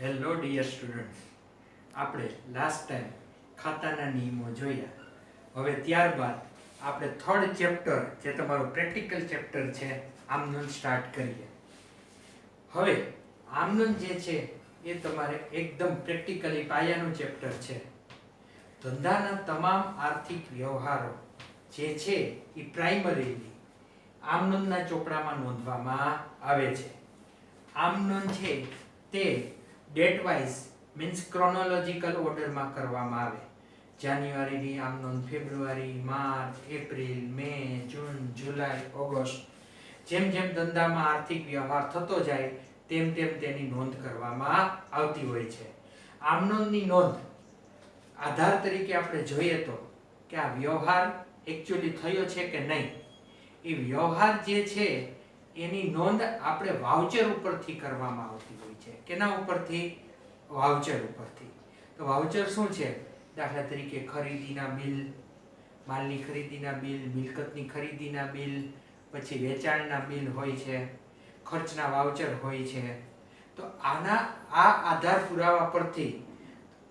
Hello dear students, આપણે last time ખાતાના નિયમો જોયા. હવે ત્યારબાદ આપણે થર્ડ ચેપ્ટર, જે તમારું પ્રેક્ટિકલ ચેપ્ટર છે, આમનોંધ સ્ટાર્ટ કરીએ. હવે આમનોંધ જે છે એ તમારે એકદમ પ્રેક્ટિકલી પાયાનું ચેપ્ટર છે. ધંધાના તમામ આર્થિક વ્યવહારો જે છે એ પ્રાઇમરીલી આમનોંધના ચોપડામાં નોંધવામાં આવે છે. આમનોંધ છે તે ડેટ વાઇઝ મીન્સ ક્રોનોલોજીકલ ઓર્ડરમાં કરવામાં આવે. જાન્યુઆરીની આમનોંધ, ફેબ્રુઆરી, માર્ચ, એપ્રિલ, મે, જૂન, જુલાઈ, ઓગસ્ટ, જેમ જેમ ધંધામાં આર્થિક વ્યવહાર થતો જાય તેમ તેમ તેની નોંધ કરવામાં આવતી હોય છે. આમનોંધની નોંધ આધાર તરીકે આપણે જોઈએ તો કે આ વ્યવહાર એકચ્યુઅલી થયો છે કે નહીં, એ વ્યવહાર જે છે એની નોંધ આપણે વાઉચર ઉપરથી કરવામાં આવતી હોય છે. કેના ઉપરથી? વાઉચર ઉપરથી. તો વાઉચર શું છે? દાખલા તરીકે ખરીદીના બિલ, માલની ખરીદીના બિલ, મિલકતની ખરીદીના બિલ, પછી વેચાણના બિલ હોય છે, ખર્ચના વાઉચર હોય છે. તો આના આ આધાર પુરાવા પરથી,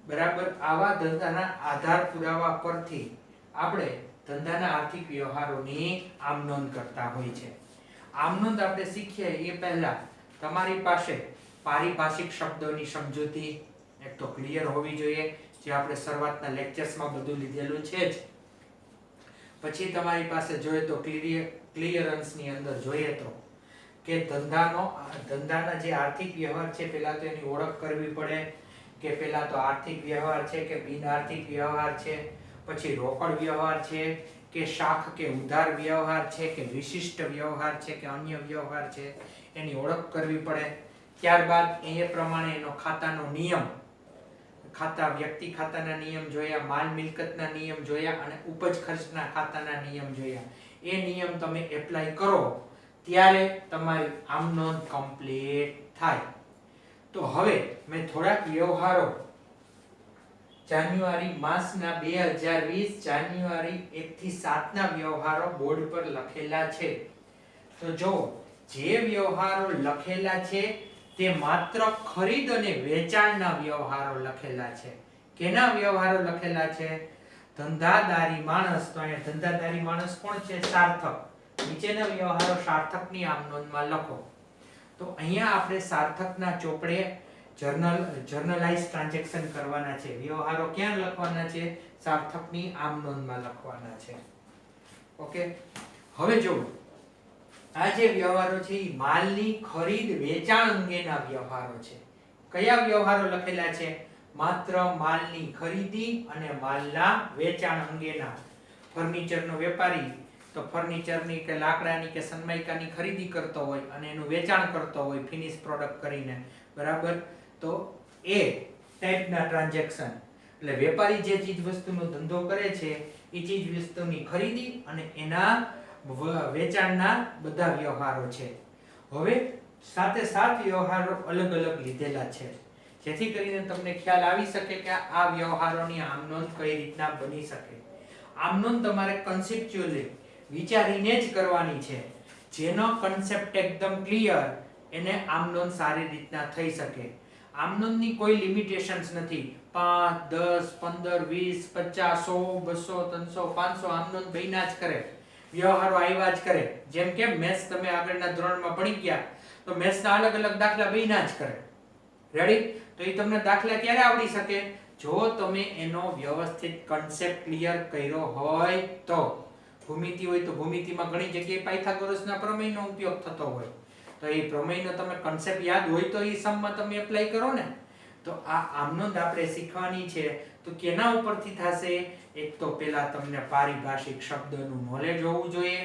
બરાબર, આવા ધંધાના આધાર પુરાવા પરથી આપણે ધંધાના આર્થિક વ્યવહારોની આમનોંધ કરતા હોય છે. આમનોંધ આપણે શીખીએ એ પહેલા તમારી પાસે પારિભાષિક શબ્દોની સમજૂતી એક તો ક્લિયર હોવી જોઈએ, જે આપણે શરૂઆતના લેક્ચર્સમાં બધું લીધેલું છે જ. પછી તમારી પાસે જોઈએ તો ક્લિયરન્સની અંદર જોઈએ તો કે ધંધાના જે આર્થિક વ્યવહાર છે, પહેલા તો એની ઓળખ કરવી પડે કે પહેલા તો આર્થિક વ્યવહાર છે કે બિન આર્થિક વ્યવહાર છે, પછી રોકડ વ્યવહાર છે કે શાખ કે ઉધાર વ્યવહાર છે કે વિશિષ્ટ વ્યવહાર છે કે અન્ય વ્યવહાર છે, એની ઓળખ કરવી પડે. ત્યારબાદ એ પ્રમાણે એનો ખાતાનો નિયમ, વ્યક્તિ ખાતાના નિયમ જોયા, માલ મિલકતના નિયમ જોયા અને ઉપજ ખર્ચના ખાતાના નિયમ જોયા. એ નિયમ તમે એપ્લાય કરો ત્યારે તમારી આમનોંધ કમ્પ્લીટ થાય. તો હવે મેં થોડાક વ્યવહારો જાન્યુઆરી માસના 2020 જાન્યુઆરી 1 થી 7 ના વ્યવહારો બોર્ડ પર લખેલા છે. તો જો જે વ્યવહારો લખેલા છે તે માત્ર ખરીદ અને વેચાણના વ્યવહારો લખેલા છે. કેના વ્યવહારો લખેલા છે? ધંધાદારી માણસ. તો અહીંયા ધંધાદારી માણસ કોણ છે? સાર્થક. નીચેના વ્યવહારો સાર્થકની આમનોંધમાં લખો. તો અહીંયા આપણે સાર્થકના ચોપડે જર્નલાઇઝ ટ્રાન્ઝેક્શન કરવાના છે. વ્યવહારો ક્યાં લખવાના છે? સાર્થકની આમનોંધમાં લખવાના છે. ઓકે, હવે જો આ જે વ્યવહારો છે એ માલની ખરીદ વેચાણ અંગેના વ્યવહારો છે. કયા વ્યવહારો લખેલા છે? માત્ર માલની ખરીદી અને માલના વેચાણ અંગેના. ફર્નિચરનો વેપારી તો ફર્નિચરની કે લાકડાની કે સનમાઇકાની ખરીદી કરતો હોય અને એનું વેચાણ કરતો હોય ફિનિશ પ્રોડક્ટ કરીને, બરાબર, તો એ ટાઈપના ટ્રાન્ઝેક્શન. એટલે વેપારી જે ચીજ વસ્તુનો ધંધો કરે છે એ ચીજ વસ્તુની ખરીદી અને એના વેચાણના બધા વ્યવહારો છે. હવે સાથે સાત વ્યવહારો અલગ અલગ લીધેલા છે, જેથી કરીને તમને ખ્યાલ આવી શકે કે આ વ્યવહારોની આમનોંધ કઈ રીતના બની શકે. આમનોંધ તમારે કન્સેપ્ચ્યુઅલી વિચારીને જ કરવાની છે. જેનો કન્સેપ્ટ એકદમ ક્લિયર, એને આમનોંધ સારી રીતના થઈ શકે. આમનોંધની કોઈ લિમિટેશન્સ નથી. 5, 10, 15, 20, 50, 100, 200, 300, 500 આમનોંધ બન્યા જ કરે, વ્યવહારો આવ્યા જ કરે. જેમ કે મેથ્સ તમે આગળના ધોરણમાં ભણી ગયા તો મેથ્સના અલગ અલગ દાખલા બન્યા જ કરે. રેડી? તો એ તમને દાખલા ક્યારે આવડી શકે? જો તમે એનો વ્યવસ્થિત કન્સેપ્ટ ક્લિયર કર્યો હોય તો. ભૂમિતિ હોય તો ભૂમિતિમાં ઘણી જગ્યાએ પાયથાગોરસના પ્રમેયનો ઉપયોગ થતો હોય, તો એ પ્રમેયનો તમે કન્સેપ્ટ યાદ હોય તો એ સમમાં તમે એપ્લાય કરો ને. તો આ આમનોંધ આપણે શીખવાની છે. તો કેના ઉપરથી થશે? એક તો પેલા તમને પારિભાષિક શબ્દનું નોલેજ હોવું જોઈએ,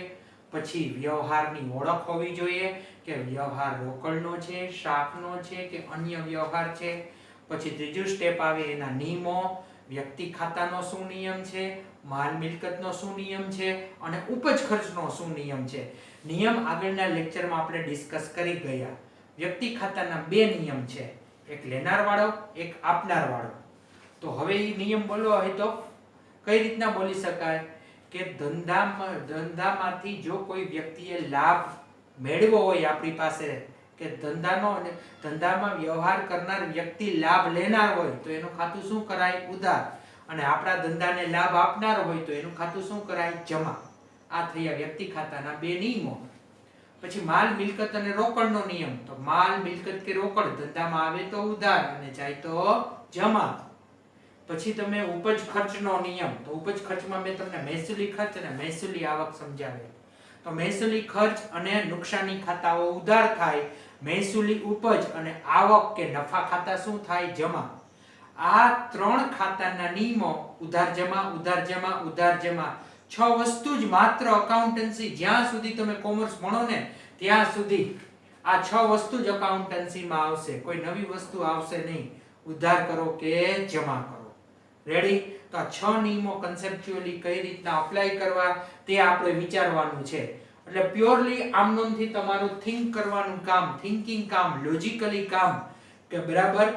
પછી વ્યવહારની ઓળખ હોવી જોઈએ કે વ્યવહાર રોકડનો છે, શાખનો છે કે અન્ય વ્યવહાર છે. પછી ત્રીજું સ્ટેપ આવે એના નિયમો, વ્યક્તિ ખાતાનો શું નિયમ છે, માલ મિલકતનો શું નિયમ છે અને ઉપજ ખર્ચનો શું નિયમ છે. નિયમ આગળના લેક્ચરમાં આપણે ડિસ્કસ કરી ગયા. વ્યક્તિ ખાતાના બે નિયમ છે, એક લેનાર વાળો, એક આપનાર વાળો. તો હવે એ નિયમ બોલવો હોય તો કઈ રીતના બોલી શકાય? કે ધંધામાંથી જો કોઈ વ્યક્તિએ લાભ મેળવ્યો હોય આપણી પાસે, કે ધંધાનો અને ધંધામાં વ્યવહાર કરનાર વ્યક્તિ લાભ લેનાર હોય તો એનું ખાતું શું કરાય? ઉધાર. અને આપણા ધંધાને લાભ આપનાર હોય તો એનું ખાતું શું કરાય? જમા. આ થયા વ્યક્તિ ખાતાના બે નિયમો. પછી માલ મિલકત અને રોકડનો નિયમ. તો માલ મિલકત કે રોકડ ધંધામાં આવે તો ઉધાર અને જાય તો જમા. પછી તમે ઉપજ ખર્ચનો નિયમ. તો ઉપજ ખર્ચમાં મેં તમને મહેસૂલી ખર્ચ અને મહેસૂલી આવક સમજાવે. તો મહેસૂલી ખર્ચ અને નુકસાની ખાતાઓ ઉધાર થાય. મહેસૂલી ઉપજ અને આવક કે નફા ખાતા શું થાય? જમા. આ ત્રણ ખાતાના નિયમો ઉધાર જમા, ઉધાર જમા, ઉધાર જમા, 6 વસ્તુ જ માત્ર એકાઉન્ટન્સી જ્યાં સુધી તમે કોમર્સ ભણો ને ત્યાં સુધી આ 6 વસ્તુ જ એકાઉન્ટન્સીમાં આવશે. કોઈ નવી વસ્તુ આવશે નહીં. ઉધાર કરો કે જમા કરો. રેડી? તો આ 6 નિયમો કન્સેપ્ચ્યુઅલી કઈ રીતના અપ્લાય કરવા તે આપણે વિચારવાનું છે. એટલે પ્યોરલી આમનોમથી તમારું થિંક કરવાનું કામ, થિંકિંગ કામ, લોજિકલી કામ કે બરાબર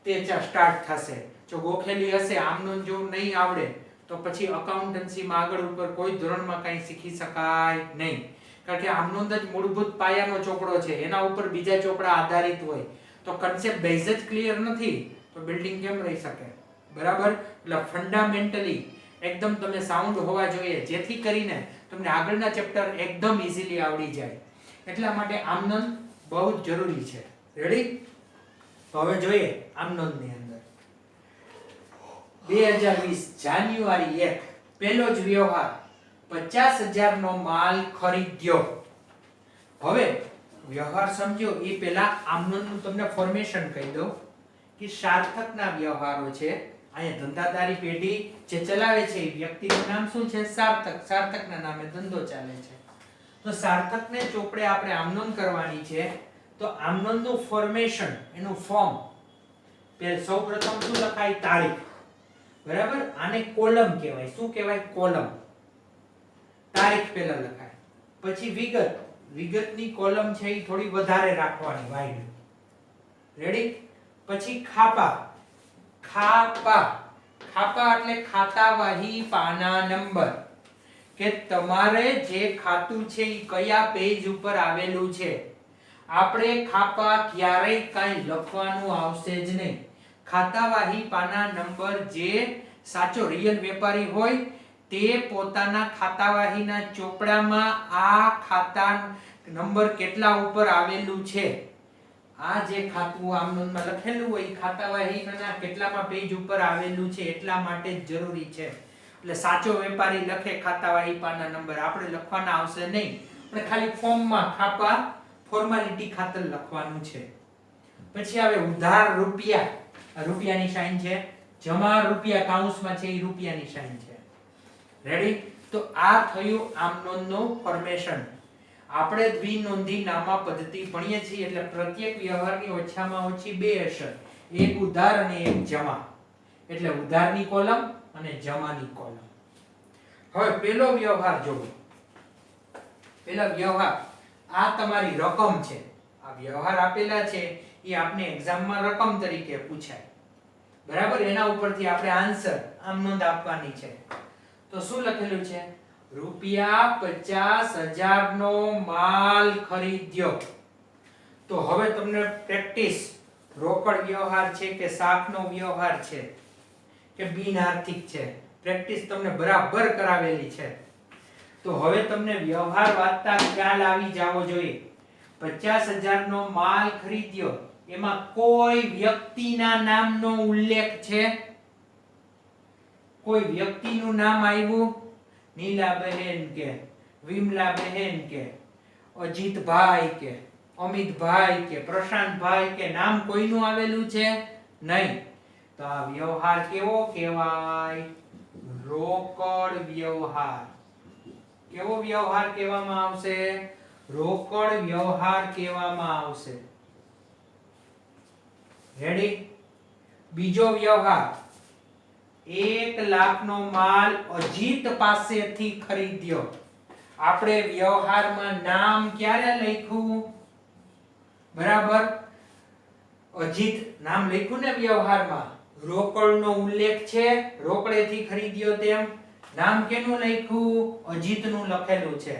તે સ્ટાર્ટ થશે. જો ગોખેલી હશે આમનોમ જો નહીં આવડે તો પછી એકાઉન્ટન્સીમાં આગળ ઉપર કોઈ ધોરણમાં કંઈ શીખી શકાય નહીં. કારણ કે આમનોમ જ મૂળભૂત પાયાનો ચોપડો છે. એના ઉપર બીજા ચોપડા આધારિત હોય તો કન્સેપ્ટ બેઝ જ ક્લિયર નથી તો બિલ્ડિંગ કેમ રહી શકે? બરાબર? એટલે ફંડામેન્ટલી એકદમ તમે સાઉન્ડ હોવા જોઈએ જેથી કરીને તમને આગળના ચેપ્ટર એકદમ ઈઝીલી આવડી જાય. એટલા માટે આમનોમ બહુ જ જરૂરી છે. રેડી? તો હવે જોઈએ આમનોમની અંદર 2020 જાન્યુઆરી 1 પહેલો જ વ્યવહાર 50,000 નો માલ ખરીદ્યો. હવે વ્યવહાર સમજો એ પહેલા આમનોમનું તમને ફોર્મેશન કહી દઉં કે સાર્થકના વ્યવહારો છે. અહીંયા ધંધાદારી પેઢી જે ચલાવે છે એ વ્યક્તિનું નામ શું છે? સાર્થક. સાર્થકના નામે ધંધો ચાલે છે. તો સાર્થકને ચોપડે આપણે આમનોમ કરવાની છે. તો આમનોમનું ફોર્મેશન, એનું ફોર્મ સૌપ્રથમ શું લખાય? તારીખ. બરાબર? આને કોલમ કહેવાય. શું કહેવાય? કોલમ. તારીખ પહેલા લખાય. પછી વિગત. વિગતની કોલમ છે એ થોડી વધારે રાખવાની, વાઇડ. રેડી? પછી ખાપા. ખાપા. ખાપા એટલે ખાતાવાહી પાના નંબર. કે તમારે જે ખાતું છે એ કયા પેજ ઉપર આવેલું છે. આપણે ખાપા ક્યારેય કાંઈ લખવાનું આવશે જ નહીં. ખાતાવાહી પાના નંબર જે સાચો રિયલ વેપારી હોય તે પોતાના ખાતાવાહીના ચોપડામાં આ ખાતા નંબર કેટલા ઉપર આવેલું છે, આ જે ખાતું આમનોમમાં લખેલું હોય એ ખાતાવાહીના કેટલામાં પેજ ઉપર આવેલું છે એટલા માટે જ જરૂરી છે. એટલે સાચો વેપારી લખે ખાતાવાહી પાના નંબર, આપણે લખવાના આવશે નહીં. આપણે ખાલી ફોર્મમાં ખાપા ફોર્માલિટી ખાતર લખવાનું છે. પછી આવે ઉધાર રૂપિયા. રૂપિયાની સાઇન છે. જમા રૂપિયા કાઉન્સમાં છે એ રૂપિયાની સાઇન છે. રેડી? તો આ થયું આમનોમનું ફોર્મેશન. આપણે દ્વિનોંધી નામા પદ્ધતિ ભણીએ છીએ એટલે પ્રત્યેક વ્યવહારની ઓછામાં ઓછી બે અસર, એક ઉધાર અને એક જમા. એટલે ઉધારની કોલમ અને જમાની કોલમ. હવે પેલો વ્યવહાર જોવો. પેલા વ્યવહાર આ તમારી રકમ છે. આ વ્યવહાર આપેલા છે એ આપણે એક્ઝામમાં રકમ તરીકે પૂછાય. બરાબર? એના ઉપરથી આપણે આન્સર આમ નોંધ આપવાની છે. તો શું લખેલું છે? રૂપિયા 50,000 નો માલ ખરીદ્યો. તો હવે તમને પ્રેક્ટિસ, રોકડ વ્યવહાર છે કે શાખનો વ્યવહાર છે કે બિન આર્થિક છે, પ્રેક્ટિસ તમને બરાબર કરાવેલી છે. તો હવે તમને વ્યવહાર વાંચતા ખ્યાલ આવી જાવો જોઈએ. 50,000 નો માલ ખરીદ્યો, એમાં કોઈ વ્યક્તિના નામનો ઉલ્લેખ છે? કોઈ વ્યક્તિનું નામ આવ્યું? નીલાબહેન કે વિમલાબહેન કે અજીતભાઈ કે અમિતભાઈ કે પ્રશાંતભાઈ કે નામ કોઈનું આવેલું છે? નહીં. તો આ વ્યવહાર કેવો કહેવાય? રોકડ વ્યવહાર. કેવો વ્યવહાર કહેવામાં આવશે? રોકડ વ્યવહાર કહેવામાં આવશે. રેડી? બીજો વ્યવહાર, 1 લાખ નો માલ અજીત પાસેથી ખરીદ્યો. આપણે વ્યવહારમાં નામ ક્યારે લખ્યું? બરાબર? અજીત નામ લખ્યું ને વ્યવહારમાં. રોકડનો ઉલ્લેખ છે, રોકડેથી ખરીદ્યો તેમ. નામ કેનું લખ્યું? અજીતનું લખેલું છે.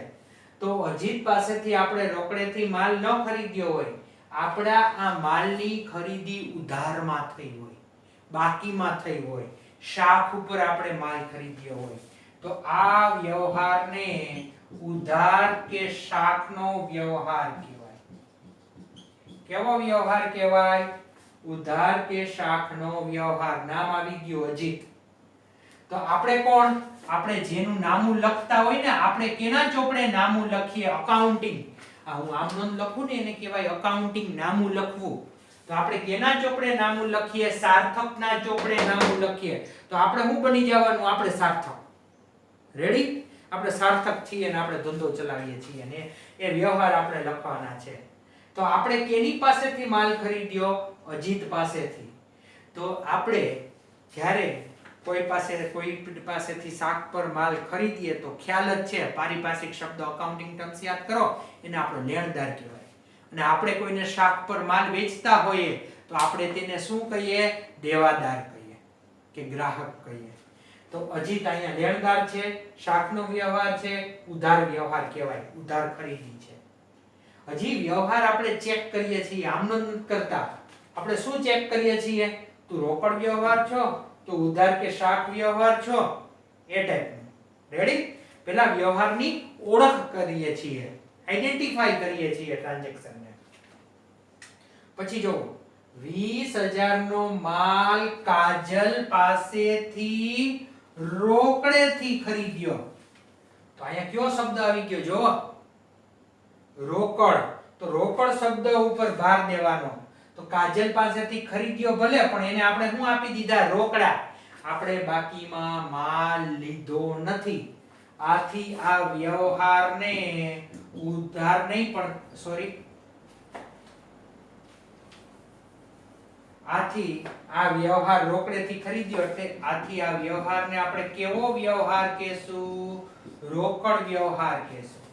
તો અજીત પાસેથી આપણે રોકડેથી માલ ન ખરીદ્યો હોય આપણા આ માલની ખરીદી ઉધારમાં થઈ હોય, બાકીમાં થઈ હોય, શાખ ઉપર આપણે માલ ખરીદ્યો હોય, તો આ વ્યવહારને ઉધાર કે શાખનો વ્યવહાર કહેવાય. કેવો વ્યવહાર કહેવાય? ઉધાર કે શાખનો વ્યવહાર. નામ આવી ગયું અજીત. તો આપણે કોણ? આપણે જેનું નામું લખતા હોય ને, આપણે કેના ચોપડે નામું લખીએ? અકાઉન્ટિંગ. હું આમ નોંધ લખું ને એને કહેવાય અકાઉન્ટિંગ, નામું લખવું. તો આપણે કેના ચોપડે નામું લખીએ? સાર્થકના ચોપડે નામું લખીએ. તો આપણે શું બની જવાનું? આપણે સાર્થક. રેડી? આપણે સાર્થક છીએ ને આપણે ધંધો ચલાવીએ છીએ ને એ વ્યવહાર આપણે લખવાના છે. તો આપણે કેની પાસેથી માલ ખરીદ્યો? અજીત પાસેથી. તો આપણે જ્યારે કોઈ પાસેથી શાખ પર માલ ખરીદીએ તો ખ્યાલ જ છે, પારિભાષિક શબ્દ અકાઉન્ટિંગ ટર્મ્સ યાદ કરો, એને આપણો લેણદાર કહેવાય. અને આપણે કોઈને શાખ પર માલ વેચતા હોઈએ તો આપણે તેને શું કહીએ? દેવાદાર કહીએ કે ગ્રાહક કહીએ. તો અજીત અહીંયા લેણદાર છે, શાખનો વ્યવહાર છે, ઉધાર વ્યવહાર કહેવાય, ઉધાર ખરીદી છે. હજી વ્યવહાર આપણે ચેક કરીએ છીએ, આમનો નથી કરતા. આપણે શું ચેક કરીએ છીએ? તું રોકડ વ્યવહાર છો, તો ઉધાર કે શાખ વ્યવહાર છો, એ ટાઈપનું. રેડી? પહેલા વ્યવહારની ઓળખ કરીએ છીએ, આઈડેન્ટિફાઈ કરીએ છીએ ટ્રાન્ઝેક્શનને. પછી જો 20000 નો માલ કાજલ પાસેથી રોકડેથી ખરીદ્યો. તો અહીંયા કયો શબ્દ આવી ગયો? જો રોકડ. તો રોકડ શબ્દ ઉપર ભાર દેવાનો. તો કાજલ પાસેથી ખરીદ્યો ભલે, પણ એને આપણે શું આપી દીધા? રોકડા. આપણે બાકીમાં માલ લીધો નથી. આથી આ વ્યવહારને ઉધાર નહીં પણ આથી આ વ્યવહાર રોકડેથી ખરીદ્યો એટલે આથી આ વ્યવહારને આપણે કેવો વ્યવહાર કહેશું? રોકડ વ્યવહાર કહેશું.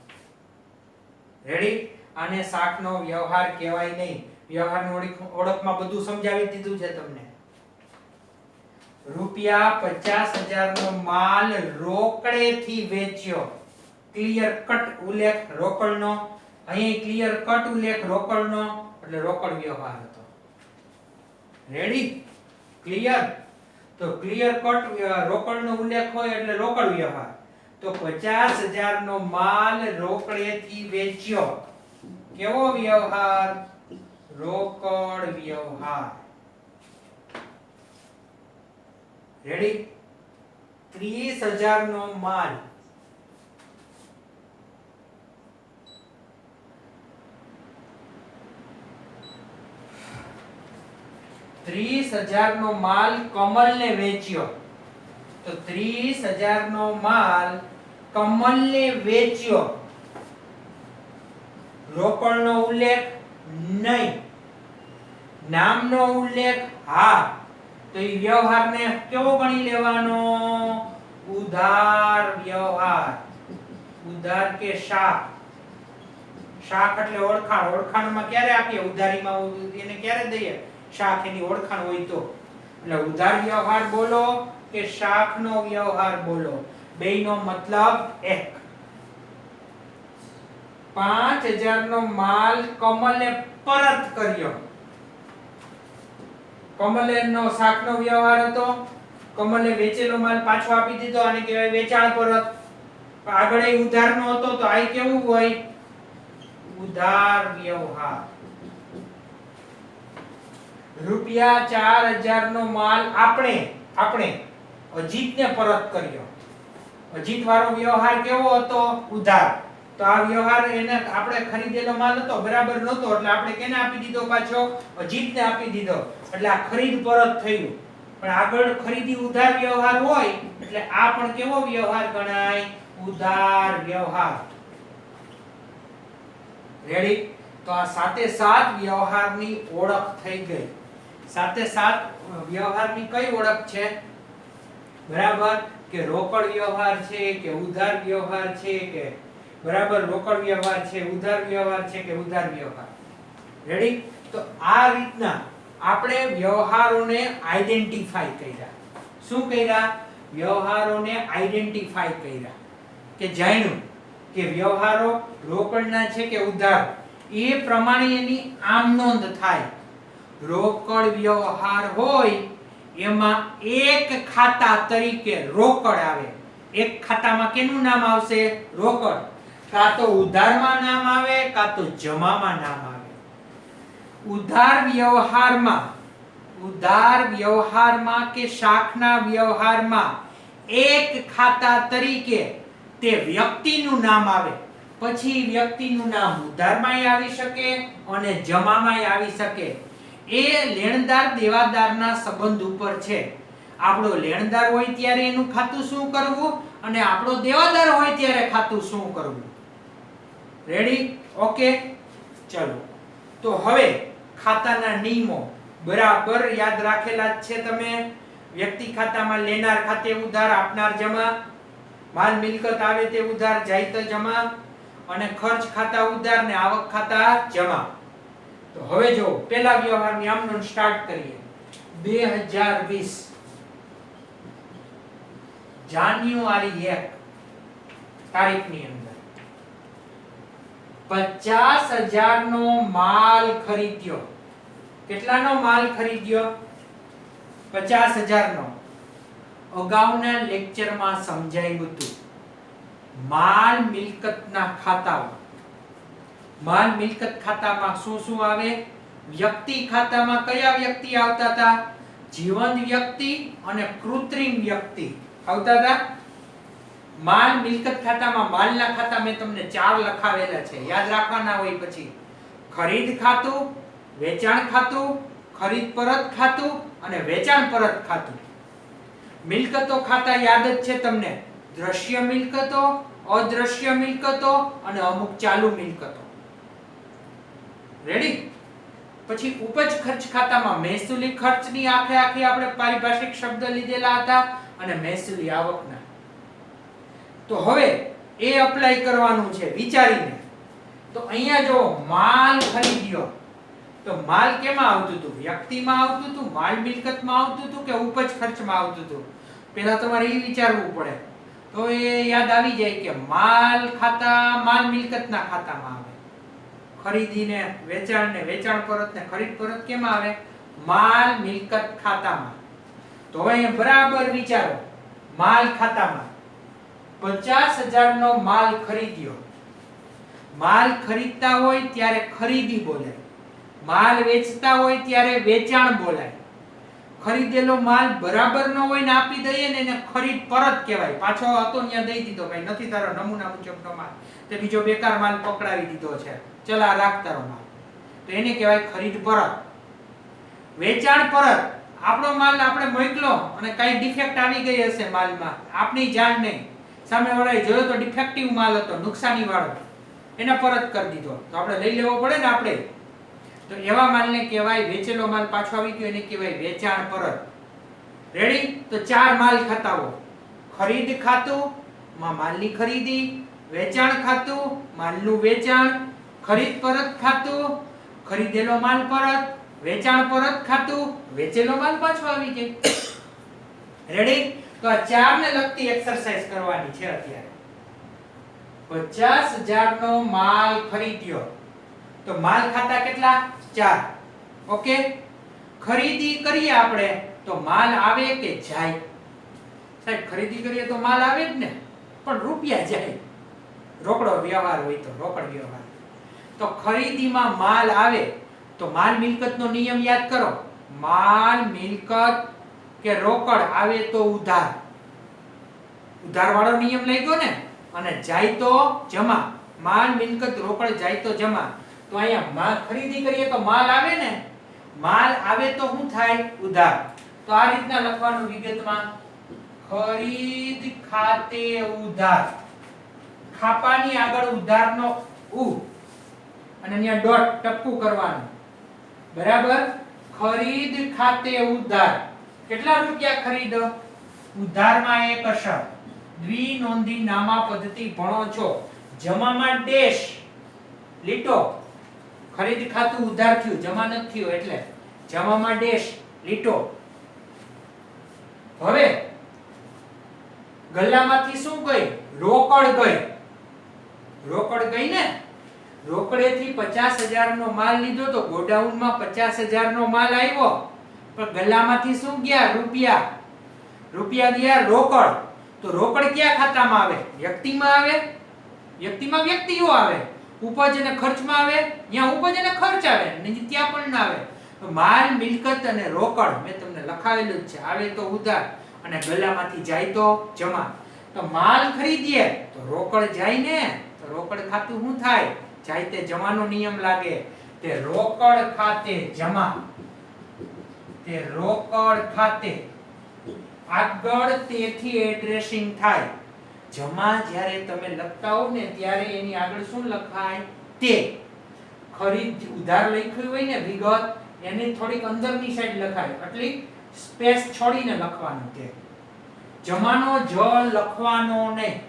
રેડી? આને શાખનો વ્યવહાર કહેવાય નહીં. વ્યવહારની ઓળખમાં બધું સમજાવી દીધું છે તમને. ₹50,000 નો માલ રોકડેથી વેચ્યો. ક્લિયર કટ ઉલ્લેખ રોકડનો. અહીં ક્લિયર કટ ઉલ્લેખ રોકડનો, એટલે રોકડ વ્યવહાર હતો. રેડી? ક્લિયર? તો ક્લિયર કટ રોકડનો ઉલ્લેખ હોય એટલે રોકડ વ્યવહાર. તો 50,000 નો માલ રોકડેથી વેચ્યો. કેવો વ્યવહાર? રોકડ વ્યવહાર. રેડી? 30,000 નો માલ 30,000 નો માલ કમલને વેચ્યો. તો 30,000 નો માલ કમલને વેચ્યો. રોકડનો ઉલ્લેખ નહીં, નામનો ઉલ્લેખ હા. તો એ વ્યવહારને કેવો ગણી લેવાનો? ઉધાર વ્યવહાર. ઉધાર કે શાખ. શાખ એટલે ઓળખાણ. ઓળખાણમાં ક્યારે આપીએ? ઉધારીમાં એને ક્યારે દઈએ? શાખ એની ઓળખાણ હોય તો. એટલે ઉધાર વ્યવહાર બોલો કે શાખનો વ્યવહાર બોલો, બેયનો મતલબ એક. 5,000 નો માલ કમલે પરત કર્યો. કમલેનો શાખનો વ્યવહાર હતો. કમલે વેચેલો માલ પાછો આપી દીધો, આને કહેવાય વેચાણ પરત. આગળ એ ઉધારનો હતો તો આ કેવું હોય? ઉધાર વ્યવહાર. ₹4,000 નો માલ આપણે અજીતને પરત કર્યો. અજીત વાળો વ્યવહાર કેવો હતો? ઉધાર. તો આ વ્યવહાર એને આપણે ખરીદેલો માલ હતો, બરાબર નહોતો, એટલે આપણે કેને આપી દીધો? પાછો અજીતને આપી દીધો. એટલે આ ખરીદ પરત થયું. પણ આગળ ખરીદી ઉધાર વ્યવહાર હોય એટલે આ પણ કેવો વ્યવહાર ગણાય? ઉધાર વ્યવહાર. રેડી? તો આ સાથે સાત વ્યવહારની ઓળખ થઈ ગઈ. સાથે સાત વ્યવહારની કઈ ઓળખ છે? બરાબર? કે રોકડ વ્યવહાર છે કે ઉધાર વ્યવહાર છે કે બરાબર રોકડ વ્યવહાર છે, ઉધાર વ્યવહાર છે કે ઉધાર વ્યવહાર. રેડી? તો આ રીતના આપણે વ્યવહારોને આઈડેન્ટિફાઈ કર્યા. શું કર્યા? વ્યવહારોને આઈડેન્ટિફાઈ કર્યા. કે જાણ્યું કે વ્યવહારો રોકડના છે કે ઉધાર. એ પ્રમાણે એની આમ નોંધ થાય. રોકડ વ્યવહાર હોય એમાં એક ખાતા તરીકે રોકડ આવે. એક ખાતામાં કેનું નામ આવશે? રોકડ. કાં તો ઉધારમાં નામ આવે કાં તો જમામાં નામ આવે. ઉધાર વ્યવહારમાં કે શાખના વ્યવહારમાં એક ખાતા તરીકે તે વ્યક્તિનું નામ આવે. પછી વ્યક્તિનું નામ ઉધારમાંય આવી શકે અને જમામાંય આવી શકે. એ લેણદાર દેવાદારના સંબંધ ઉપર છે. આપણો લેણદાર હોય ત્યારે એનું ખાતું શું કરવું અને આપણો દેવાદાર હોય ત્યારે ખાતું શું કરવું. રેડી? ઓકે, ચલો. તો હવે ખાતાના નિયમો બરાબર યાદ રાખેલા જ છે તમે. વ્યક્તિ ખાતામાં લેનાર ખાતે ઉધાર, આપનાર જમા, માલ મિલકત આવે તે ઉધાર, જાય તો જમા, અને ખર્ચ ખાતા ઉધાર ને આવક ખાતા જમા. તો હવે જો પહેલા વ્યવહારની આમનો સ્ટાર્ટ કરીએ. 2020 જાન્યુઆરી 1 તારીખની અંદર 50,000 નો માલ ખરીદ્યો. કેટલાનો માલ ખરીદ્યો? 50,000 નો. અગાઉના લેક્ચરમાં સમજાયું હતું માલ મિલકતના ખાતાઓ. માલ મિલકત ખાતામાં શું શું આવે? વ્યક્તિ ખાતામાં કયા વ્યક્તિ આવતા હતા? જીવંત વ્યક્તિ અને કૃત્રિમ વ્યક્તિ આવતા હતા. માલ મિલકત ખાતામાં માલના ખાતા મેં તમને 4 લખાવેલા છે, યાદ રાખવાના હોય. પછી ખરીદ ખાતું, વેચાણ ખાતું, ખરીદ પરત ખાતું અને વેચાણ પરત ખાતું. મિલકતો ખાતા યાદ જ છે તમને. દ્રશ્ય મિલકતો, અદ્રશ્ય મિલકતો અને અમુક ચાલુ મિલકતો. રેડી? પછી ઉપજ ખર્ચ ખાતામાં મહેસૂલી ખર્ચની આખે આપણે પારિભાષિક શબ્દ લીધેલા હતા અને મહેસૂલી આવકના. તો હવે એ એપ્લાય કરવાનું છે વિચારીને. તો અહીંયા જો માલ ખરીદ્યો, તો માલ કેમાં આવતું હતું? વ્યક્તિમાં આવતું હતું, માલ મિલકતમાં આવતું હતું કે ઉપજ ખર્ચમાં આવતું હતું? પહેલા તમારે એ વિચારવું પડે. તો એ યાદ આવી જાય કે માલ ખાતા માલ મિલકતના ખાતામાં આવે. ખરીદીને વેચાણ ને વેચાણ પરત ને ખરીદ પરત કેમાં આવે? માલ મિલકત ખાતામાં. તો હવે અહીંયા બરાબર વિચારો. માલ ખાતામાં 50,000 નો માલ ખરીદ્યો. માલ ખરીદતા હોય ત્યારે ખરીદી બોલાય. માલ વેચતા હોય ત્યારે વેચાણ બોલાય. ખરીદેલો માલ બરાબર ન હોય ને આપી દઈએ ને એને ખરીદ પરત કહેવાય. પાછો હતો ત્યાં દઈ દીધો, ભાઈ નથી તારો નમૂના મુજબનો માલ, તે બીજો બેકાર માલ પકડાવી દીધો છે, ચલ આ રાખ તારો માલ, તો એને કહેવાય ખરીદ પરત. વેચાણ પરત, આપણો માલ આપણે મોકલો અને કઈ ડિફેક્ટ આવી ગઈ હશે માલમાં, આપણી જાણ નહીં, સામેવાળાએ જોયો તો ડિફેક્ટિવ માલ હતો, નુકસાની વાળો, એને પરત કરી દીધો, તો આપણે લઈ લેવો પડે ને આપણે. તો એવા માલને કહેવાય, વેચેલો માલ પાછો આવી ગયો એને કહેવાય વેચાણ પરત. રેડી? તો 4 માલ ખાતાઓ. ખરીદ ખાતું માં માલની ખરીદી, વેચાણ ખાતું માલનું વેચાણ, ખરીદ પરત ખાતું ખરીદેલો માલ પરત, વેચાણ પરત ખાતું વેચેલો માલ પાછો આવી જાય. રેડી? તો આ 4 ને લગતી એક્સરસાઇઝ કરવાની છે અત્યારે. 50,000 નો માલ ખરીદ્યો. તો માલ ખાતા કેટલા? 4. ઓકે, ખરીદી કરીએ આપણે તો માલ આવે કે જાય? સાહેબ ખરીદી કરીએ તો માલ આવે જ ને, પણ રૂપિયા જાય. રોકડો વ્યવહાર હોય તો રોકડ વ્યવહાર. તો ખરીદીમાં માલ આવે તો માલ મિલકતનો નિયમ યાદ કરો. માલ મિલકત કે રોકડ આવે તો ઉધાર. ઉધાર વાળો નિયમ લઈ ગયો ને. અને જાય તો જમા. માલ મિલકત રોકડ જાય તો જમા. તો અહીંયા માલ ખરીદી કરીએ તો માલ આવે ને, માલ આવે તો શું થાય? ઉધાર. તો આ રીતના લખવાનું વિગતમાં, ખરીદ ખાતે ઉધાર. ખાપાની આગળ ઉધારનો ઉ અને અહીંયા ડોટ ટપકું કરવાનું. બરાબર? ખરીદ ખાતે ઉધાર. કેટલા રૂપિયા ખરીદો? ઉધારમાં 1 અક્ષર. દ્વિનોંધી નામા પદ્ધતિ ભણો છો. જમામાં ડેશ લીટો. ખરીદ ખાતું ઉધાર થયું, જમા નથી થયું એટલે જમામાં ડેશ લીટો. હવે ગલ્લામાંથી શું ગઈ? રોકડ ગઈ. રોકડ ગઈ ને. રોકડેથી 50,000 નો માલ લીધો તો ગોડાઉનમાં 50,000 નો માલ આવ્યો, પણ ગલ્લામાંથી શું ગયા? રૂપિયા. રૂપિયા ગયા રોકડ. તો રોકડ કયા ખાતામાં આવે? વ્યક્તિમાં આવે. વ્યક્તિમાં વ્યક્તિઓ આવે. ઉપજ અને ખર્ચમાં આવે, ત્યાં ઉપજ અને ખર્ચ આવે, નહીં ત્યાં પણ ના આવે. તો માલ, મિલકત અને રોકડ મેં તમને લખાવેલું જ છે. આવે તો ઉધાર અને ગલ્લામાંથી જાય તો જમા. તો માલ ખરીદીએ તો રોકડ જાય ને, તો રોકડ ખાતું શું થાય? જાય તે જમાનો નિયમ લાગે. તે રોકડ ખાતે જમા. તે રોકડ ખાતે આગળ તેથી એડ્રેસિંગ થાય. જમા જ્યારે તમે લખતા હો ને ત્યારે એની આગળ શું લખાય? તે. ખરીદ ઉધાર લખ્યું હોય ને વિગત, એની થોડીક અંદરની સાઈડ લખાય, એટલે સ્પેસ છોડીને લખવાનું. તે જમાનો જ લખવાનો નહીં.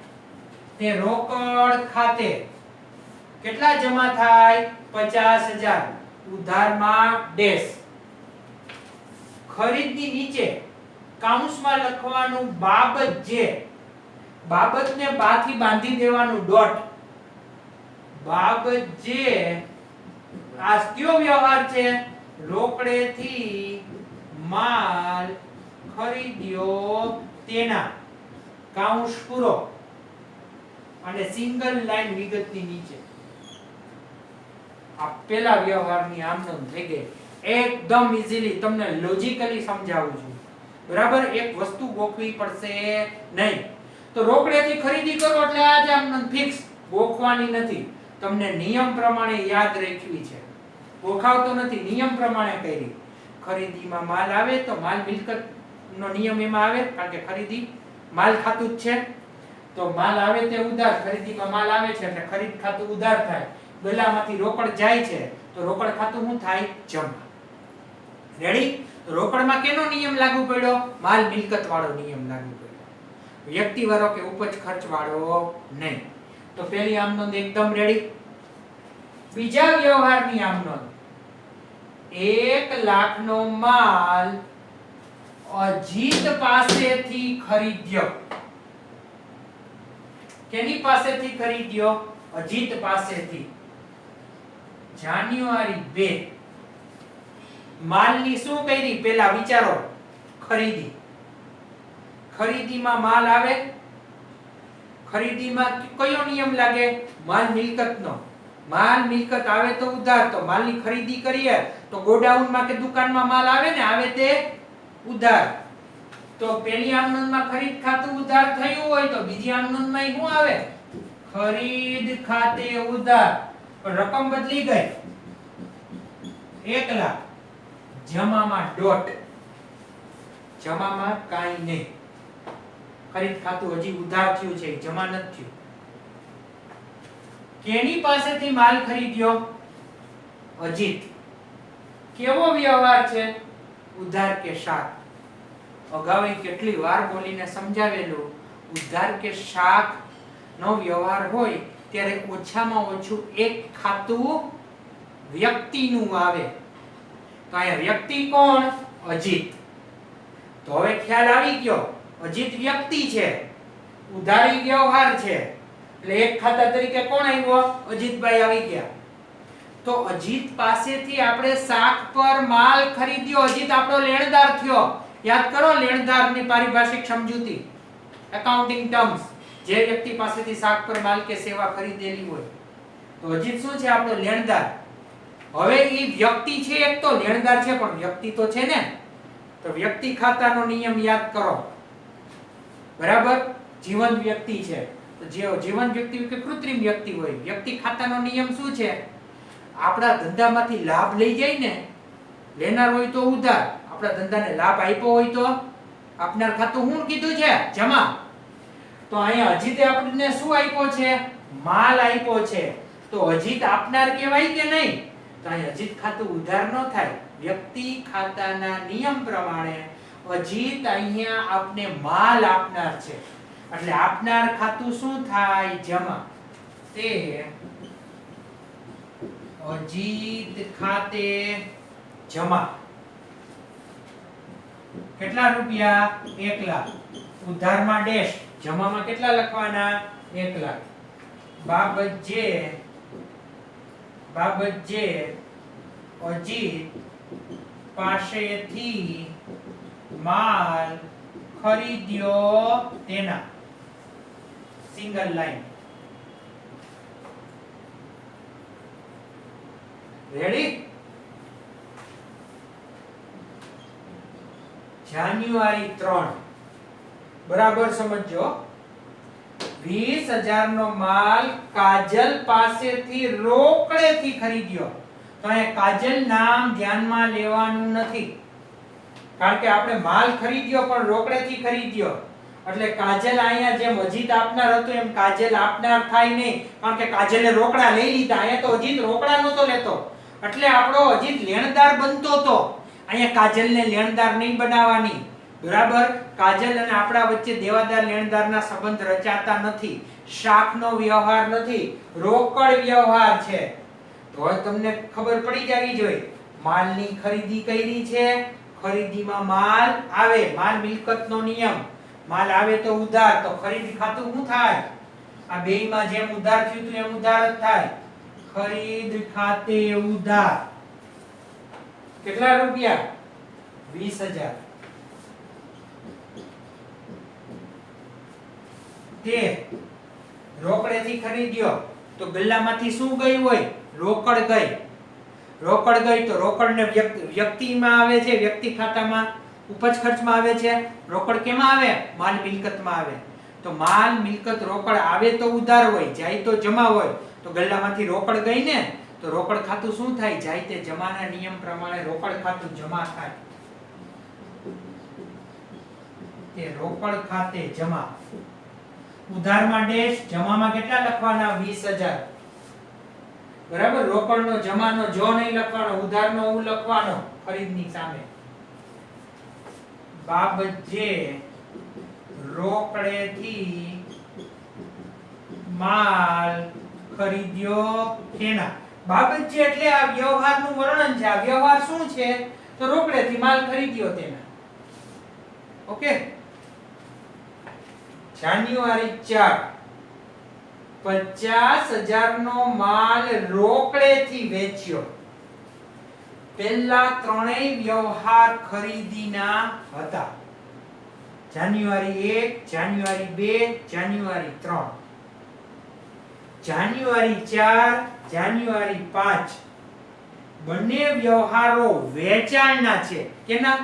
તે રોકડ ખાતે કેટલા જમા થાય? 50,000. ઉધારમાં ડેશ. ખરીદની નીચે કાઉન્સમાં લખવાનું બાબત જે. બાબતને બાથી બાંધી દેવાનું ડોટ. બાબત જે આ કયો વ્યવહાર છે? રોકડેથી માલ ખરીદ્યો તેના કાઉન્સ પૂરો અને સિંગલ લાઈન વિગતની નીચે. આ પેલા વ્યવહારની આમ નોંધ થઈ ગઈ. એકદમ ઈઝીલી તમને લોજિકલી સમજાવું છું. બરાબર? એક વસ્તુ ગોખવી પડશે નહીં. તો રોકડેથી ખરીદી કરો એટલે આ જ આમ ફિક્સ, ગોખવાની નથી. તમને નિયમ પ્રમાણે યાદ રાખવી છે. ગોખાવતો નથી, નિયમ પ્રમાણે કરી. ખરીદીમાં માલ આવે તો માલ મિલકત નો નિયમ એમાં આવે, કારણ કે ખરીદી માલ ખાતું જ છે. તો માલ આવે તે ઉધાર. ખરીદીમાં માલ આવે છે એટલે ખરીદ ખાતું ઉધાર થાય. ગલ્લામાંથી રોકડ જાય છે તો રોકડ ખાતું શું થાય? જમા. રેડી? રોકડમાં કેનો નિયમ લાગુ પડ્યો? માલ મિલકત વાળો નિયમ લાગુ પડ્યો. વ્યક્તિ વાળો કે ઉપજ ખર્ચ વાળો નહીં. તો પેલી આમ નોંધ એકદમ રેડી. બીજા વ્યવહારની આમ નોંધ. 1 લાખ નો માલ અજીત પાસેથી ખરીદ્યો. કેની પાસેથી ખરીદ્યો? અજીત પાસેથી. જાન્યુઆરી 2. માલની શું કરી? પેલા વિચારો. ખરીદી. ખરીદીમાં માલ આવે. ખરીદીમાં કયો નિયમ લાગે? માલ મિલકતનો. માલ મિલકત આવે તો ઉધાર. તો માલની ખરીદી કરીએ તો ગોડાઉનમાં કે દુકાનમાં માલ આવે ને, આવે તે ઉધાર. તો પેલી આમ નોંધમાં ખરીદ ખાતું ઉધાર થયું હોય તો બીજી આમ નોંધમાં શું આવે? ખરીદ ખાતે ઉધાર. પણ રકમ બદલી ગઈ. 1 લાખ. જમામાં ડોટ. જમામાં કાઈ નહીં. ખરીદ ખાતું હજી ઉધાર થયું છે, જમા નથી થયું. કેની પાસેથી માલ ખરીદ્યો? અજીત. કેવો વ્યવહાર છે? ઉધાર કે શાક. અગાઉ કેટલી વાર બોલીને સમજાવેલું. ઉધાર કે શાક નો વ્યવહાર હોય ત્યારે ઓછામાં ઓછું એક ખાતું વ્યક્તિનું આવે. તો અહીંયા વ્યક્તિ કોણ? અજીત. તો હવે ખ્યાલ આવી ગયો. અજીત વ્યક્તિ છે, ઉધારી વ્યવહાર છે, એટલે એક ખાતા તરીકે કોણ આવ્યો? અજીતભાઈ આવી ગયા. તો અજીત પાસેથી આપણે શાક પર માલ ખરીદ્યો. અજીત આપણો લેણદાર થયો. યાદ કરો લેણદારની પારિભાષિક સમજૂતી, એકાઉન્ટિંગ ટર્મ્સ. જે વ્યક્તિ પાસેથી શાક પર માલ કે સેવા ખરીદેલી હોય તો અજીત શું છે? આપણો લેણદાર. હવે એ વ્યક્તિ છે, એક તો લેણદાર છે પણ વ્યક્તિ તો છે ને. તો વ્યક્તિ ખાતાનો નિયમ યાદ કરો. બરાબર? જીવંત વ્યક્તિ છે તો જે જીવંત વ્યક્તિ કે કૃત્રિમ વ્યક્તિ હોય, વ્યક્તિ ખાતાનો નિયમ શું છે? આપણા ધંધામાંથી લાભ લઈ જાય ને, લેનાર હોય તો ઉધાર, આપણા ધંધાને લાભ આપ્યો હોય તો આપનાર ખાતું શું કીધું છે? જમા. તો અહીંયા અજીતે આપણને શું આપ્યો છે? માલ આપ્યો છે. તો અજીત આપનાર કહેવાય કે નહીં? તો અહીં અજીત ખાતું ઉધાર ન થાય. વ્યક્તિ ખાતાના નિયમ પ્રમાણે અજીત અહીંયા આપને માલ આપનાર છે, એટલે આપનાર ખાતું શું થાય? જમા. તે અજીત ખાતે જમા. કેટલા રૂપિયા? 1 લાખ. ઉધારમાં ડેશ. જમામાં કેટલા લખવાના? 1 લાખ. બાબત જે બાબતજે અજીત પાસેથી માલ ખરીદ્યો તેના સિંગલ લાઈન રેડી જાન્યુઆરી 3 બરાબર સમજો 20,000 નો માલ કાજલ પાસેથી રોકડેથી ખરીદ્યો તો અહીંયા કાજલ નામ ધ્યાનમાં લેવાનું નથી કારણ કે આપણે માલ ખરીદ્યો પણ રોકડેથી ખરીદ્યો એટલે કાજલ અહીંયા જેમ અજીત આપનાર હતો એમ કાજલ આપનાર થાય નહીં કારણ કે કાજલે રોકડા લઈ લીધા અહીંયા તો અજીત રોકડા નહોતો લેતો એટલે આપણો અજીત લેણદાર બનતો તો અહીંયા કાજલને લેણદાર નહીં બનાવવાની બરાબર કાજલ અને આપણા વચ્ચે દેવાદાર લેણદારના સંબંધ રચાતા નથી શાખનો વ્યવહાર નથી રોકડ વ્યવહાર છે તો તમને ખબર પડી જવી જોઈએ માલની ખરીદી કરી છે ખરીદીમાં માલ આવે માલ મિલકતનો નિયમ માલ આવે તો ઉધાર તો ખરીદી ખાતું શું થાય આ બેયમાં જેમ ઉધાર થયું હતું એમ ઉધાર જ થાય ખરીદ ખાતે ઉધાર કેટલા રૂપિયા 20,000 તે રોકડેથી ખરીદ્યો તો ગલ્લામાંથી શું ગયું હોય રોકડ ગઈ તો રોકડને વ્યક્તિમાં આવે છે વ્યક્તિ ખાતામાં ઉપજ ખર્ચમાં આવે છે રોકડ કેમાં આવે માલ મિલકતમાં આવે તો માલ મિલકત રોકડ આવે તો ઉધાર હોય જાય તો જમા હોય તો ગલ્લામાંથી રોકડ ગઈ ને તો રોકડ ખાતું શું થાય જાય તે જમાના નિયમ પ્રમાણે રોકડ ખાતું જમા થાય તે રોકડ ખાતે જમા ઉધારમાં ડેશ જમામાં કેટલા લખવાના 20,000 બરાબર રોકડનો જમાનો જો નહીં લખવાનો ઉધારનો હું લખવાનો ખરીદની સામે બાબતજે રોકડેથી માલ ખરીદ્યો તેના બાબતજે એટલે આ વ્યવહારનું વર્ણન છે આ વ્યવહાર શું છે તો રોકડેથી માલ ખરીદ્યો તેના ઓકે જાન્યુઆરી 4 50,000 નો માલ રોકડેથી વેચ્યો પહેલા ત્રણેય વ્યવહાર ખરીદીના હતા જાન્યુઆરી 1 જાન્યુઆરી 2 જાન્યુઆરી 3 જાન્યુઆરી 4 જાન્યુઆરી 5 બંને વ્યવહારો વેચાણના છે કેના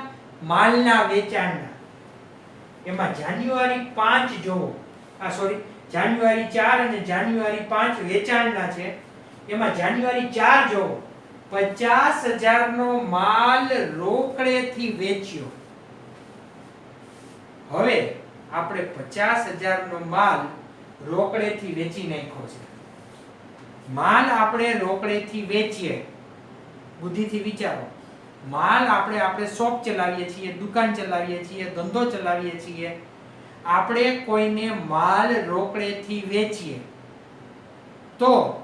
માલના વેચાણના એમાં જાન્યુઆરી 5 જોવો જાન્યુઆરી 4 અને જાન્યુઆરી 5 વેચાણના છે એમાં જાન્યુઆરી 4 જોવો 50,000 નો માલ રોકડેથી વેચ્યો હવે આપણે 50,000 નો માલ રોકડેથી વેચી નાખ્યો છે માલ આપણે રોકડેથી વેચીએ બુદ્ધિથી વિચારો માલ આપણે શોપ ચલાવીએ છીએ દુકાન ચલાવીએ છીએ ધંધો ચલાવીએ છીએ આપણે કોઈને માલ રોકડેથી વેચીએ તો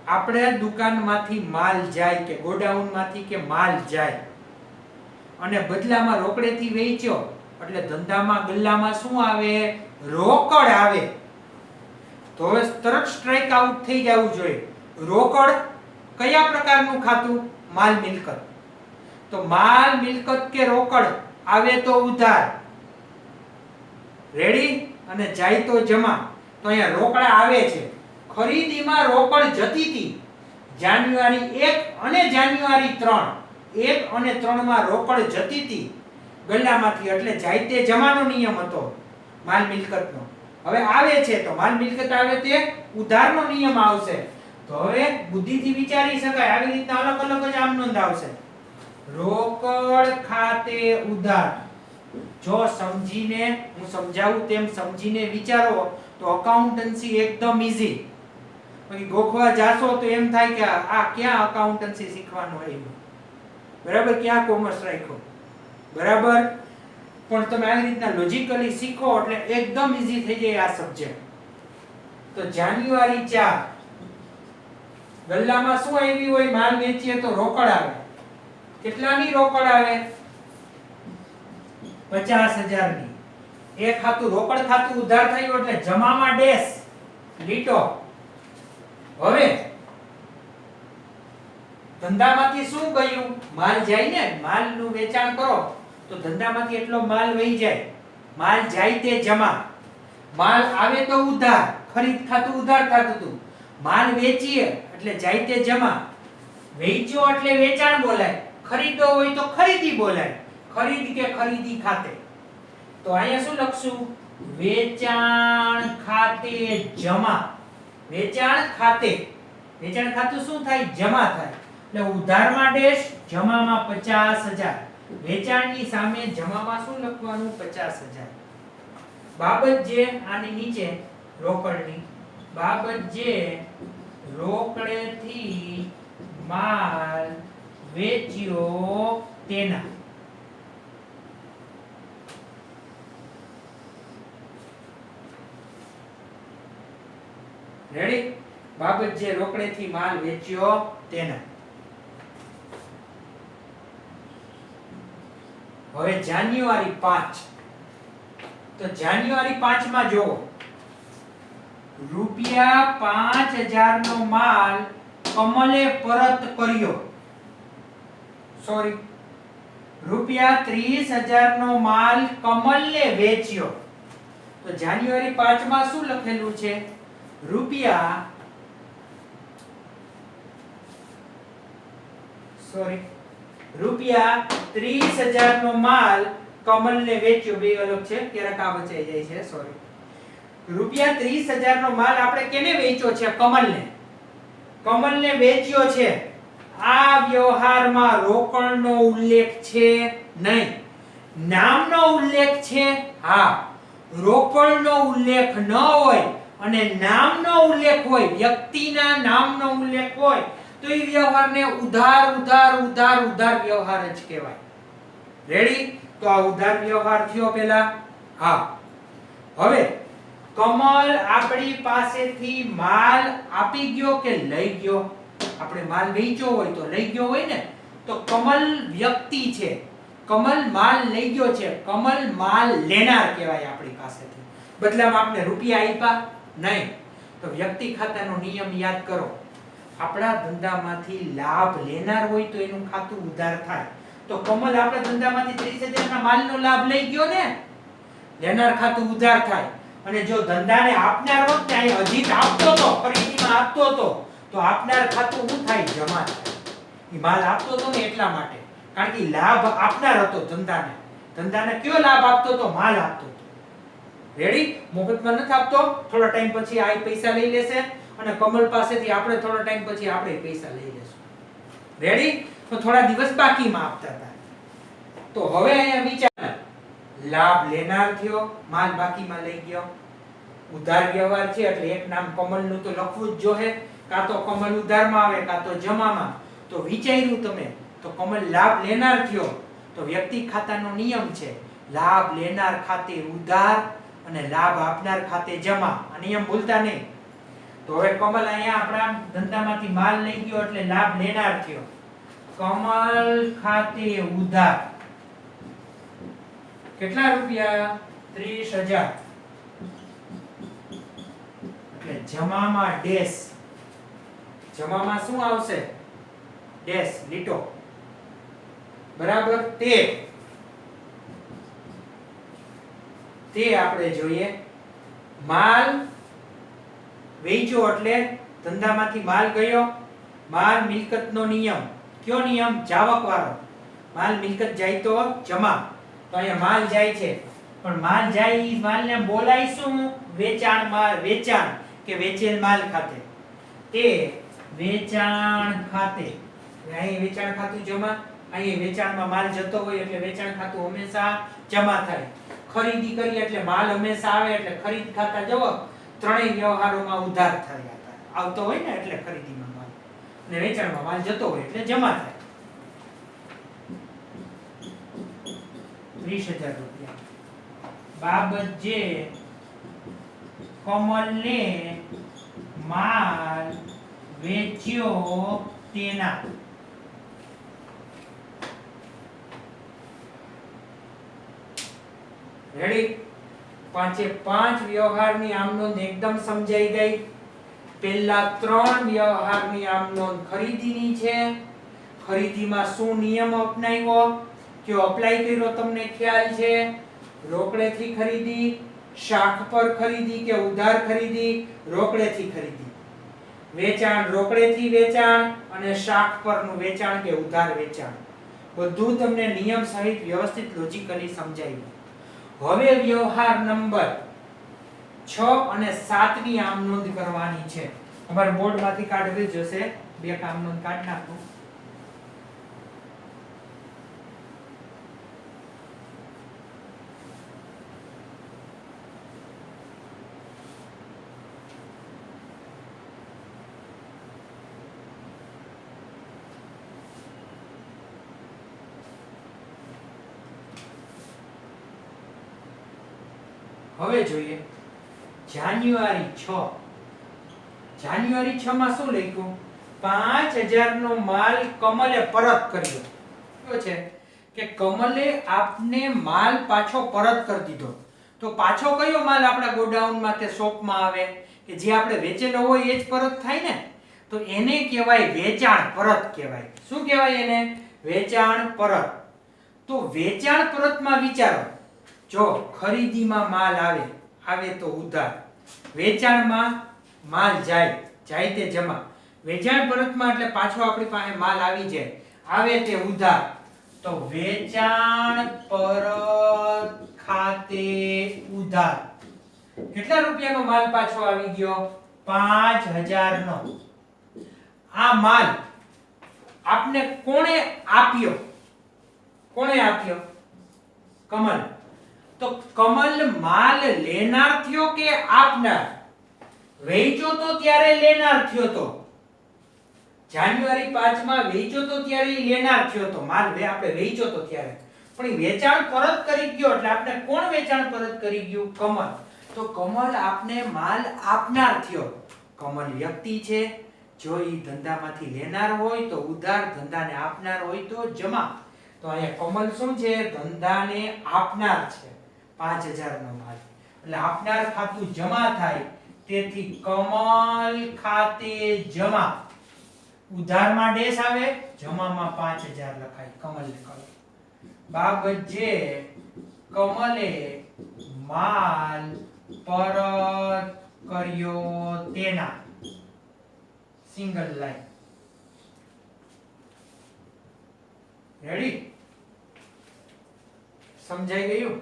આપણે દુકાનમાંથી માલ જાય કે ગોડાઉનમાંથી કે માલ જાય અને બદલામાં રોકડેથી વેચ્યો એટલે ધંધામાં ગલ્લામાં શું આવે રોકડ આવે તો હવે તરત સ્ટ્રાઇક આઉટ થઈ જવું જોઈએ રોકડ કયા પ્રકારનું ખાતું માલ મિલકત તો માલ મિલકત કે રોકડ આવે તો ઉધાર રેડી અને જાય તો જમા તો અહીંયા રોકડા આવે છે ખરીદીમાં રોકડ જતી હતી જાન્યુઆરી 1 અને જાન્યુઆરી 3 1 અને 3 માં રોકડ જતી હતી ગલ્લામાંથી એટલે જાય તે જમાનો નિયમ હતો માલ મિલકતનો હવે આવે છે તો માલ મિલકત આવે તે ઉધારનો નિયમ આવશે તો હવે બુદ્ધિથી વિચારી શકાય આવી રીતના અલગ અલગ જ આમ નોંધ આવશે રોકડ ખાતે ઉધાર જો સમજીને હું સમજાવું તેમ સમજીને વિચારો તો અકાઉન્ટન્સી એકદમ ઈઝી પછી ગોખવા જાશો તો એમ થાય કે આ ક્યાં અકાઉન્ટન્સી શીખવાનું હોય બરાબર ક્યાં કોમર્સ રાખ્યો બરાબર પણ તમે આવી રીતના લોજિકલી શીખો એટલે એકદમ ઈઝી થઈ જાય આ સબ્જેક્ટ તો જાન્યુઆરી 4 ગલ્લામાં શું આવી હોય માલ વેચીએ તો રોકડ આવે કેટલાની રોકડ આવે 50,000 ની એક ખાતું રોકડ ખાતું ઉધાર થયું એટલે જમામાં ડેશ લીટો હવે ધંધામાંથી શું ગયું? માલ જાય ને, માલનું વેચાણ કરો તો ધંધામાંથી એટલો માલ વહી જાય. માલ જાય તે જમા. માલ આવે તો ઉધાર, ખરીદ ખાતું ઉધાર થાતું હતું. માલ વેચીએ એટલે જાય તે જમા. વેચ્યો એટલે વેચાણ બોલાય. ખરીદો હોય તો ખરીદી બોલાય. ખરીદ કે ખરીદી ખાતે. તો અહીંયા શું લખશું? વેચાણ ખાતે જમા. વેચાણ ખાતે. વેચાણ ખાતું શું થાય? જમા થાય. એટલે ઉધારમાં ડેશ, જમામાં 50,000. વેચાણની સામે જમામાં શું લખવાનું? 50,000. બાબત જે આની નીચે રોકડની બાબત જે રોકડેથી માલ વેચ્યો તેના. રેડી? બાબત જે રોકડેથી માલ વેચ્યો તેના. હવે જાન્યુઆરી 5. તો જાન્યુઆરી 5 માં જો ₹5,000 નો માલ કમલે પરત કર્યો. સોરી, ₹30,000 નો માલ કમલને વેચ્યો. તો જાન્યુઆરી 5 માં શું લખેલું છે? ₹30,000 નો માલ કમલને વેચ્યો. બે અલગ છે, ક્યારેક આ વચાઈ જાય છે, સોરી. ₹30,000 નો માલ આપણે કેને વેચ્યો છે? કમલને. કમલને વેચ્યો છે. આ વ્યવહારમાં રોકડનો ઉલ્લેખ છે નહીં. નામનો ઉલ્લેખ છે? હા. રોકડનો ઉલ્લેખ ન હોય અને નામનો ઉલ્લેખ હોય, વ્યક્તિના નામનો ઉલ્લેખ હોય તો એ વ્યવહારને ઉધાર ઉધાર ઉધાર ઉધાર વ્યવહાર જ કહેવાય. રેડી? તો આ ઉધાર વ્યવહાર થયો પેલા. હા. હવે કમલ આપણી પાસેથી માલ આપી ગયો કે લઈ ગયો? આપણે માલ વેચ્યો હોય તો લઈ ગયો હોય ને. તો કમલ વ્યક્તિ છે. કમલ માલ લઈ ગયો છે. કમલ માલ લેનાર કહેવાય આપણી પાસેથી. બદલામાં આપણે રૂપિયા આપ્યા નહીં. તો વ્યક્તિ ખાતાનો નિયમ યાદ કરો. આપણા ધંધામાંથી લાભ લેનાર હોય તો એનું ખાતું ઉધાર થાય. તો કમલ આપણા ધંધામાંથી 30,000 ના માલનો લાભ લઈ ગયો ને, લેનાર ખાતું ઉધાર થાય. અને જો ધંધાને આપનાર હોત ને, અહીં અજીત આપતો તો, ખરીદીમાં આપતો તો આપનાર ખાતું શું થાય? જમા થાય. એ માલ આપતો તો ને એટલા માટે, કારણ કે લાભ આપનાર હતો ધંધાને. ધંધાને કયો લાભ આપતો તો? માલ આપતો તો. રેડી? મફતમાં નથી આપતો. થોડા ટાઈમ પછી આ પૈસા લઈ લેશે અને કમલ પાસેથી આપણે થોડા ટાઈમ પછી આપણે પૈસા લઈ લેશું. રેડી? તો થોડા દિવસ બાકીમાં આપતા હતા. તો હવે અહીંયા વિચાર, લાભ લેનાર થયો, માલ બાકીમાં લઈ ગયો. ઉધાર વ્યવહાર છે એટલે એક નામ કમલનું તો લખવું જ જોહે. કાં તો કમલ ઉધારમાં આવે કાં તો જમામાં. તો વિચાર્યું તમે, તો કમલ લાભ લેનાર થયો. તો વ્યક્તિ ખાતાનો નિયમ છે, લાભ લેનાર ખાતે ઉધાર અને લાભ આપનાર ખાતે જમા. આ નિયમ ભૂલતા નહીં. તો હવે કમલ અહીંયા આપણા ધંધામાંથી માલ લઈ ગયો એટલે લાભ લેનાર થયો. કમલ ખાતે ઉધાર કેટલા રૂપિયા? 30,000. એટલે જમામાં ડેશ. જમામાં શું આવશે? ડેશ, લીટો. બરાબર? તે આપણે જોઈએ. માલ વેચ્યો એટલે ધંધામાંથી માલ ગયો. માલ મિલકતનો નિયમ. કયો નિયમ? જાવક વાળો. માલ મિલકત જાય તો જમા. તો અહીંયા માલ જાય છે, પણ માલ જાય ઈ માલને બોલાય શું? વેચાણ માલ. વેચાણ કે વેચેલ માલ ખાતે. તે વેચાણ ખાતે. અહીં વેચાણ ખાતું જમા. અહીં વેચાણમાં માલ જતો હોય એટલે વેચાણ ખાતું હંમેશા જમા થાય. ખરીદી કરી એટલે માલ હંમેશા આવે એટલે ખરીદ ખાતા જવો. ત્રણેય વ્યવહારોમાં ઉધાર થયા હતા. આવતો હોય ને એટલે ખરીદીમાં માલ અને વેચાણમાં માલ જતો હોય એટલે જમા થાય. 30,000 રૂપિયા. બાબત જે કમલને માલ વેચ્યો તેના. રેડી? 5 વ્યવહારની આમનોંધ એકદમ સમજાઈ ગઈ. પહેલા 3 વ્યવહારની આમનોંધ ખરીદીની છે ખરીદીમાં શું નિયમ અપનાવ્યો કે અપ્લાય કર્યો તમને ખ્યાલ છે? રોકડેથી ખરીદી, શાખ પર ખરીદી કે ઉધાર ખરીદી? રોકડેથી ખરીદી. વેચાણ રોકડેથી વેચાણ અને શાખ પરનું વેચાણ કે ઉધાર વેચાણ. બધું તમને નિયમ સહિત વ્યવસ્થિત લોજિકલી સમજાવ્યું. હવે વ્યવહાર નંબર 6 અને 7 ની આમ નોંધ કરવાની છે. તમારે બોર્ડમાંથી કાઢવી જશે. બે કામ નોંધ કાઢી નાખો. હવે જોઈએ જાન્યુઆરી 6. જાન્યુઆરી 6 માં શું લખ્યું? 5000 નો માલ કમલે પરત કર્યો. શું છે કે કમલે આપને માલ પાછો પરત કરી દીધો. તો પાછો કયો માલ આપણા ગોડાઉનમાં કે શોપમાં આવે કે જે આપણે વેચેલો હોય એ જ પરત થાય ને? તો એને કહેવાય વેચાણ પરત કહેવાય. શું કહેવાય એને? વેચાણ પરત. તો વેચાણ પરતમાં વિચારો, જો ખરીદીમાં માલ આવે તો ઉધાર, વેચાણમાં માલ જાય તે જમા, વેચાણ પરતમાં એટલે પાછો આપણી પાસે માલ આવી જાય, આવે તે ઉધાર. તો વેચાણ પરત ખાતે ઉધાર. કેટલા રૂપિયાનો માલ પાછો આવી ગયો? 5000 નો. આ માલ આપને કોણે આપ્યો? કોણે આપ્યો? કમલ. તો કમલ માલ લેનાર થયો કે આપનાર? વેચો તો ત્યારે લેનાર થયો તો. જાન્યુઆરી 5 માં વેચો તો ત્યારે લેનાર થયો તો. માલ આપણે વેચો તો ત્યારે. પણ વેચાણ પરત કરી ગયો એટલે આપણે કોણ વેચાણ પરત કરી ગયું? કમલ. તો કમલ આપને માલ આપનાર થયો. કમલ વ્યક્તિ છે. જો ઈ ધંધામાંથી લેનાર હોય તો ઉધાર, ધંધાને આપનાર હોય તો જમા. તો અહીંયા કમલ શું છે? ધંધાને આપનાર છે. 5000 નો માલ એટલે આપનાર ખાતું જમા થાય, તેથી કમલ ખાતે જમા. ઉધારમાં ડેશ આવે, જમામાં 5000 લખાય. કમલને કહો બાબજે કમલે માલ પરત કર્યો તેના. Single line. રેડી? સમજાઈ ગયું?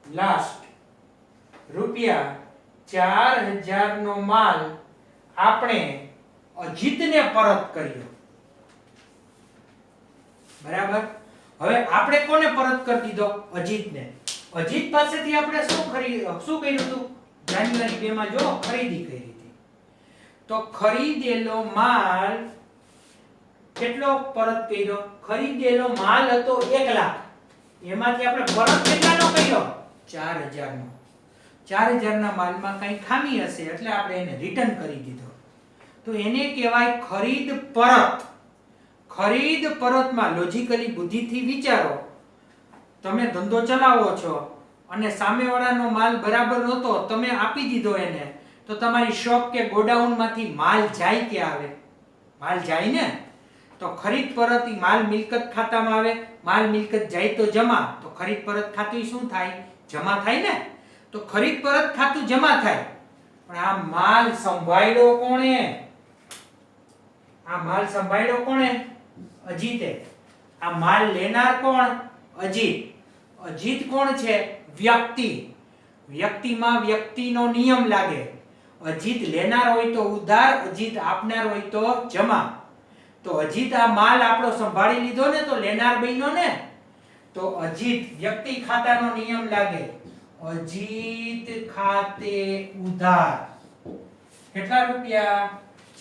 લાસ્ટ રૂપિયા 4000 નો માલ આપણે અજીતને પરત કર્યો. બરાબર? હવે આપણે કોને પરત કરી દીધો? અજીતને. અજીત પાસેથી આપણે શું કર્યું હતું? જાન્યુઆરી 2 માં જો ખરીદી કરી હતી. તો ખરીદેલો માલ કેટલો પરત કર્યો? ખરીદેલો માલ હતો 1 લાખ. એમાંથી આપણે પરત કેટલાનો કર્યો? 4000 નો. 4000 ના માલમાં કઈ ખામી હશે એટલે આપણે એને રિટર્ન કરી દીધો. તો એને કહેવાય ખરીદ પરત. ખરીદ પરતમાં લોજિકલી બુદ્ધિથી વિચારો. તમે ધંધો ચલાવો છો અને સામેવાળાનો માલ બરાબર નહોતો, તમે આપી દીધો એને, તો તમારી શોપ કે ગોડાઉનમાંથી માલ જાય કે આવે? માલ જાય ને. તો ખરીદ પરત ઈ માલ મિલકત ખાતામાં આવે, માલ મિલકત જાય તો જમા. તો ખરીદ પરત ખાતું શું થાય? જમા થાય ને. તો ખરીદ પરત ખાતું જમા થાય. પણ આ માલ સંભાળ્યો કોણે? આ માલ સંભાળ્યો કોણે? અજીતે. આ માલ લેનાર કોણ? અજીત. અજીત કોણ છે? વ્યક્તિ. વ્યક્તિમાં વ્યક્તિનો નિયમ લાગે. અજીત લેનાર હોય તો ઉધાર, અજીત આપનાર હોય તો જમા. તો અજીત આ માલ આપણો સંભાળી લીધો ને તો લેનાર બન્યો ને. તો અજીત વ્યક્તિ ખાતાનો નિયમ લાગે. અજીત ખાતે ઉધાર. કેટલા રૂપિયા?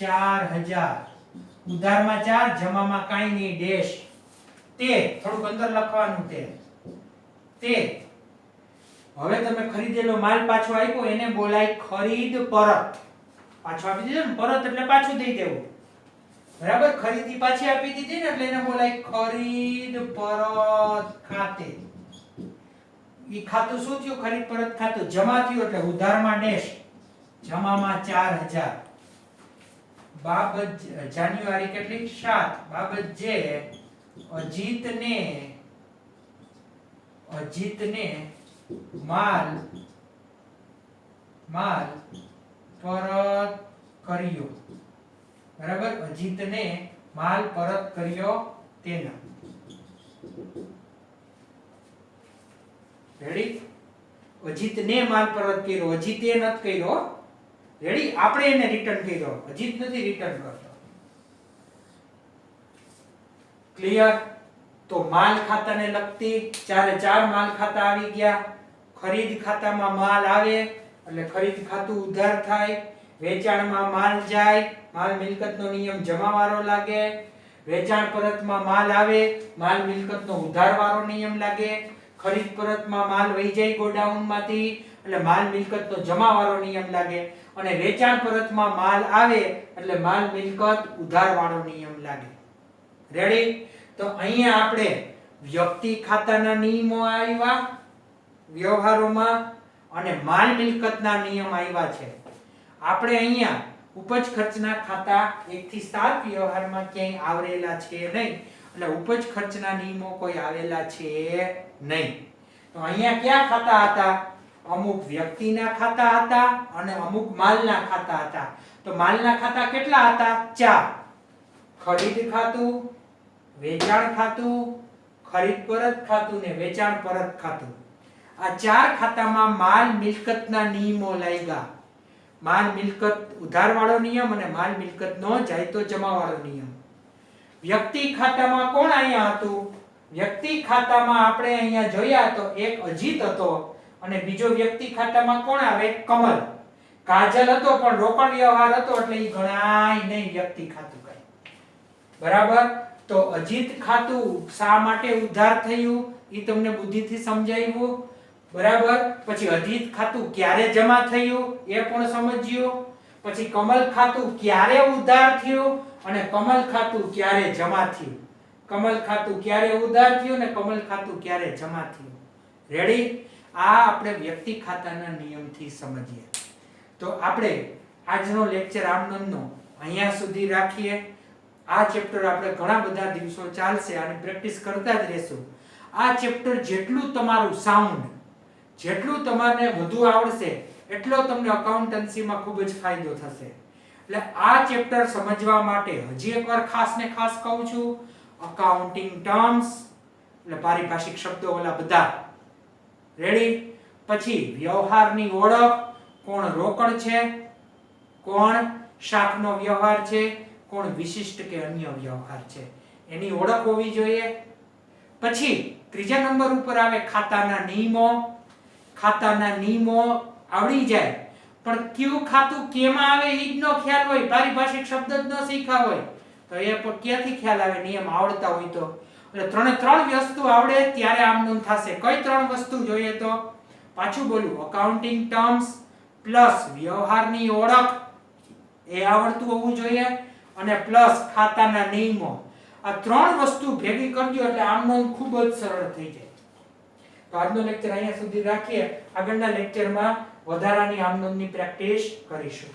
4000. ઉધારમાં 4, જમામાં કાઈ નહીં, ડેશ. તે થોડુંક અંદર લખવાનું તે. હવે તમે ખરીદેલો માલ પાછો આપ્યો એને બોલાય ખરીદ પરત. પાછો આપી દીધો ને, પરત એટલે પાછું દઈ દેવું. બરાબર? ખરીદી પાછી આપી દીધી ને એટલે એને બોલાય ખરીદ પરત ખાતે. ઈ ખાતું શું થયું? ખરીદ પરત ખાતું જમા થયું એટલે ઉધારમાં ડેશ, જમામાં 4000. બાબત જાન્યુઆરી કેટલી 7 બાબત જે અજીતને માલ પરત કર્યો, બરાબર, અજીતને માલ પરત કર્યો તેના. રેડી? અજીતને માલ પરત કર્યો, અજીતે નથી કર્યો. રેડી? આપણે એને રિટર્ન કર્યો, અજીત નથી રિટર્ન કરતો. ક્લિયર? તો માલ ખાતાને લગતી ચારે ચાર માલ ખાતા આવી ગયા. ખરીદ ખાતામાં માલ આવે એટલે ખરીદ ખાતું ઉધાર થાય. વેચાણમાં માલ જાય, માલ મિલકતનો નિયમ જમાવાળો લાગે. વેચાણ પરતમાં માલ આવે, માલ મિલકતનો ઉધારવાળો નિયમ લાગે. ખરીદ પરતમાં માલ વહી જાય ગોડાઉનમાંથી એટલે માલ મિલકતનો જમાવાળો નિયમ લાગે. અને વેચાણ પરતમાં માલ આવે એટલે માલ મિલકત ઉધારવાળો નિયમ લાગે. રેડી? તો અહીંયા આપણે વ્યક્તિ ખાતાના નિયમો આવ્યા વ્યવહારોમાં અને માલ મિલકતના નિયમ આવ્યા છે. આપણે અહીંયા ઉપજ ખર્ચના ખાતા 1 થી 7 વ્યવહારમાં ક્યાંય આવરેલા છે નહીં, એટલે ઉપજ ખર્ચના નિયમો કોઈ આવેલા છે નહીં. તો અહીંયા કયા ખાતા હતા? અમુક વ્યક્તિના ખાતા હતા અને અમુક માલના ખાતા હતા. તો માલના ખાતા કેટલા હતા? 4. ખરીદ ખાતું, વેચાણ ખાતું, ખરીદ પરત ખાતું ને વેચાણ પરત ખાતું. આ 4 ખાતામાં માલ મિલકતના નિયમો લાગ્યા. માલ મિલકત ઉધારવાળો નિયમ અને માલ મિલકતનો જાયતો જમાવાળો નિયમ. વ્યક્તિ ખાતામાં કોણ અહીંયા હતું? વ્યક્તિ ખાતામાં આપણે અહીંયા જોયા તો એક અજીત હતો અને બીજો વ્યક્તિ ખાતામાં કોણ આવે? કમલ. કાજલ હતો પણ રોકડ વ્યવહાર હતો એટલે ઈ ગણાય નહીં વ્યક્તિ ખાતું કઈ. બરાબર? તો અજીત ખાતું શા માટે ઉધાર થયું ઈ તમને બુદ્ધિથી સમજાવ્યું. બરાબર? પછી અજીત ખાતું ક્યારે જમા થયું એ પણ સમજ્યું. પછી કમલ ખાતું ક્યારે ઉધાર થયું અને કમલ ખાતું ક્યારે જમા થયું. કમલ ખાતું ક્યારે ઉધાર થયું અને કમલ ખાતું ક્યારે જમા થયું. રેડી? આ આપણે વ્યક્તિ ખાતાના નિયમથી સમજીએ. તો આપણે આજનો લેક્ચર આમનોંધનો અહીંયા સુધી રાખીએ. આ ચેપ્ટર આપણે ઘણા બધા દિવસો ચાલશે અને પ્રેક્ટિસ કરતા જ રહેશું. આ ચેપ્ટર જેટલું તમારું સાઉન્ડ, જેટલું તમારે વધુ આવડશે એટલો તમને અકાઉન્ટન્સીમાં ખૂબ જ ફાયદો થશે. એટલે આ ચેપ્ટર સમજવા માટે હજી એકવાર ખાસ ને ખાસ કહું છું, અકાઉન્ટિંગ ટર્મ્સ એટલે પારિભાષિક શબ્દો ઓલા બધા. રેડી? પછી વ્યવહારની ઓળખ, કોણ રોકડ છે, કોણ શાખનો વ્યવહાર છે, કોણ વિશિષ્ટ કે અન્ય વ્યવહાર છે, એની ઓળખ હોવી જોઈએ. પછી ત્રીજા નંબર ઉપર આવે ખાતાના નિયમો. ખાતાના નિયમો આવડી જાય પણ કયું ખાતું કેમાં આવે ઈ જ નો ખ્યાલ હોય, પારિભાષિક શબ્દ જ ન શીખ્યા હોય તો એ પણ ક્યાંથી ખ્યાલ આવે નિયમ આવડતા હોય તો. એટલે ત્રણ વસ્તુ આવડે ત્યારે આમ નોંધ થશે. કઈ 3 વસ્તુ જોઈએ? તો પાછું બોલું, અકાઉન્ટિંગ ટર્મ્સ પ્લસ વ્યવહારની ઓળખ એ આવડતું હોવું જોઈએ અને પ્લસ ખાતાના નિયમો. આ 3 વસ્તુ ભેગી કરજો એટલે આમ નોંધ ખૂબ જ સરળ થઈ જાય. તો આજનો લેક્ચર અહીંયા સુધી રાખીએ. આગળના લેક્ચરમાં વધારાની આમ નોંધની પ્રેક્ટિસ કરીશું.